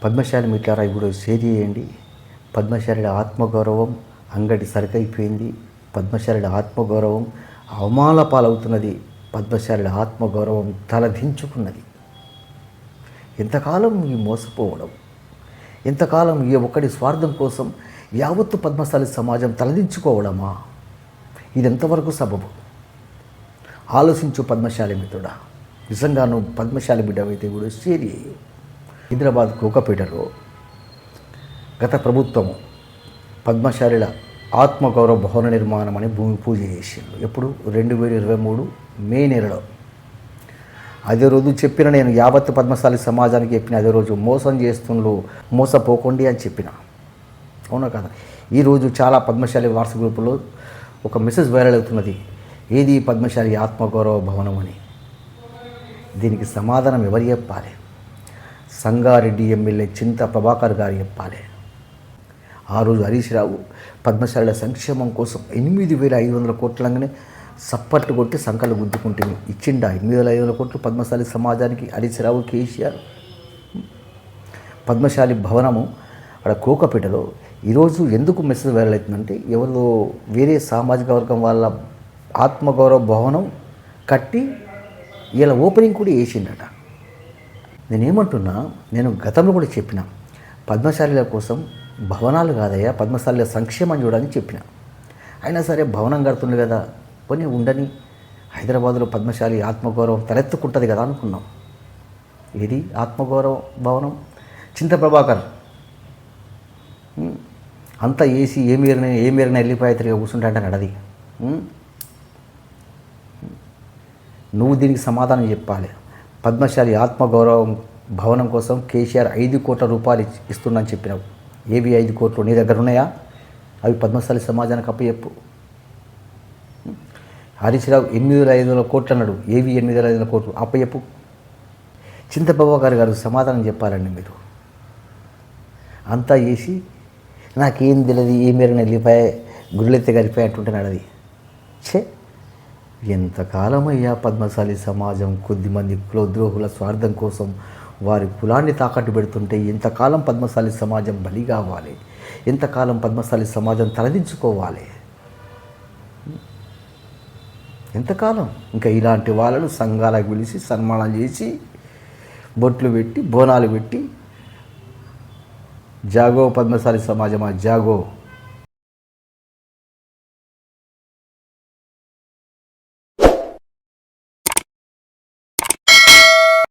పద్మశాలి మిట్లారా ఇప్పుడు షేర్ చేయండి. పద్మశాలి ఆత్మగౌరవం అంగడి సరికైపోయింది. పద్మశాలి ఆత్మగౌరవం అవమానాల పాలవుతున్నది. పద్మశాలి ఆత్మగౌరవం తలదించుకున్నది. ఎంతకాలం ఈ మోసపోవడం, ఎంతకాలం ఈ ఒక్కడి స్వార్థం కోసం యావత్తు పద్మశాలి సమాజం తలదించుకోవడమా? ఇది ఎంతవరకు సబబు? ఆలోచించు పద్మశాలి మిత్రుడా. నిజంగా నువ్వు పద్మశాలి బిడ్డవైతే కూడా షేర్ చేయి. హైదరాబాద్ కోకపేటలో గత ప్రభుత్వము పద్మశాలిల ఆత్మగౌరవ భవన నిర్మాణం అని భూమి పూజ చేసిండు. ఎప్పుడు 2023 మే నెలలో. అదే రోజు చెప్పిన నేను యావత్ పద్మశాలి సమాజానికి చెప్పిన అదే రోజు మోసం చేస్తుండ్రు, మోసపోకండి అని చెప్పిన. అవునా కదా? ఈరోజు చాలా పద్మశాలి వాట్సాప్ గ్రూపులో ఒక మెసేజ్ వైరల్ అవుతున్నది. ఏది పద్మశాలి ఆత్మగౌరవ భవనం అని. దీనికి సమాధానం ఎవరు చెప్పాలి? సంగారెడ్డి ఎమ్మెల్యే చింత ప్రభాకర్ గారు చెప్పాలి. ఆ రోజు హరీష్ రావు పద్మశాలిల సంక్షేమం కోసం 8,500 కోట్లంగానే సప్పట్లు కొట్టి సంకలు గుద్దుకుంటే ఇచ్చిండా 8,500 కోట్లు పద్మశాలి సమాజానికి హరీష్ రావు, కేసీఆర్? పద్మశాలి భవనము అక్కడ కోకపేటలో ఈరోజు ఎందుకు మెసేజ్ వైరల్ అవుతుందంటే, ఎవరో వేరే సామాజిక వర్గం వాళ్ళ ఆత్మగౌరవ భవనం కట్టి ఇలా ఓపెనింగ్ కూడా వేసిండట. నేనేమంటున్నా, నేను గతంలో కూడా చెప్పిన, పద్మశాలిల కోసం భవనాలు కాదయ్యా, పద్మశాలిల సంక్షేమం చూడని చెప్పిన. అయినా సరే భవనం కడుతుంది కదా, పోనీ ఉండని, హైదరాబాదులో పద్మశాలి ఆత్మగౌరవం తలెత్తుకుంటుంది కదా అనుకున్నాం. ఏది ఆత్మగౌరవ భవనం? చింత ప్రభాకర్ అంతా ఏసీ ఏ మేరన వెళ్ళిపోయేతరిగా కూర్చుంటాంటే నడది. నువ్వు దీనికి సమాధానం చెప్పాలి. పద్మశాలి ఆత్మగౌరవం భవనం కోసం కేసీఆర్ 5 కోట్ల రూపాయలు ఇస్తున్నా అని చెప్పినావు. ఏవి 5 కోట్లు నీ దగ్గర ఉన్నాయా? అవి పద్మశాలి సమాజానికి అప్పచెప్పు. హరీష్ రావు 8,500 కోట్లు అన్నాడు. ఏవి 8,500 కోట్లు అప్పచెప్పు. చింతబాబు గారు సమాధానం చెప్పాలండి మీరు. అంతా చేసి నాకేం తెలియదు, ఏ మేరన వెళ్ళిపోయా, గురులెత్తి గడిపోయా అంటుంటున్నాడు. అది ఛే, ఎంతకాలమయ్యా పద్మశాలి సమాజం కొద్దిమంది కులద్రోహుల స్వార్థం కోసం వారి కులాన్ని తాకట్టు పెడుతుంటే ఎంతకాలం పద్మశాలి సమాజం బలి కావాలి? ఎంతకాలం పద్మశాలి సమాజం తలదించుకోవాలి? ఎంతకాలం? ఇంకా ఇలాంటి వాళ్ళను సంఘాలకు పిలిచి సన్మానాలు చేసి బొట్లు పెట్టి బోనాలు పెట్టి జాగో పద్మశాలి సమాజమా జాగో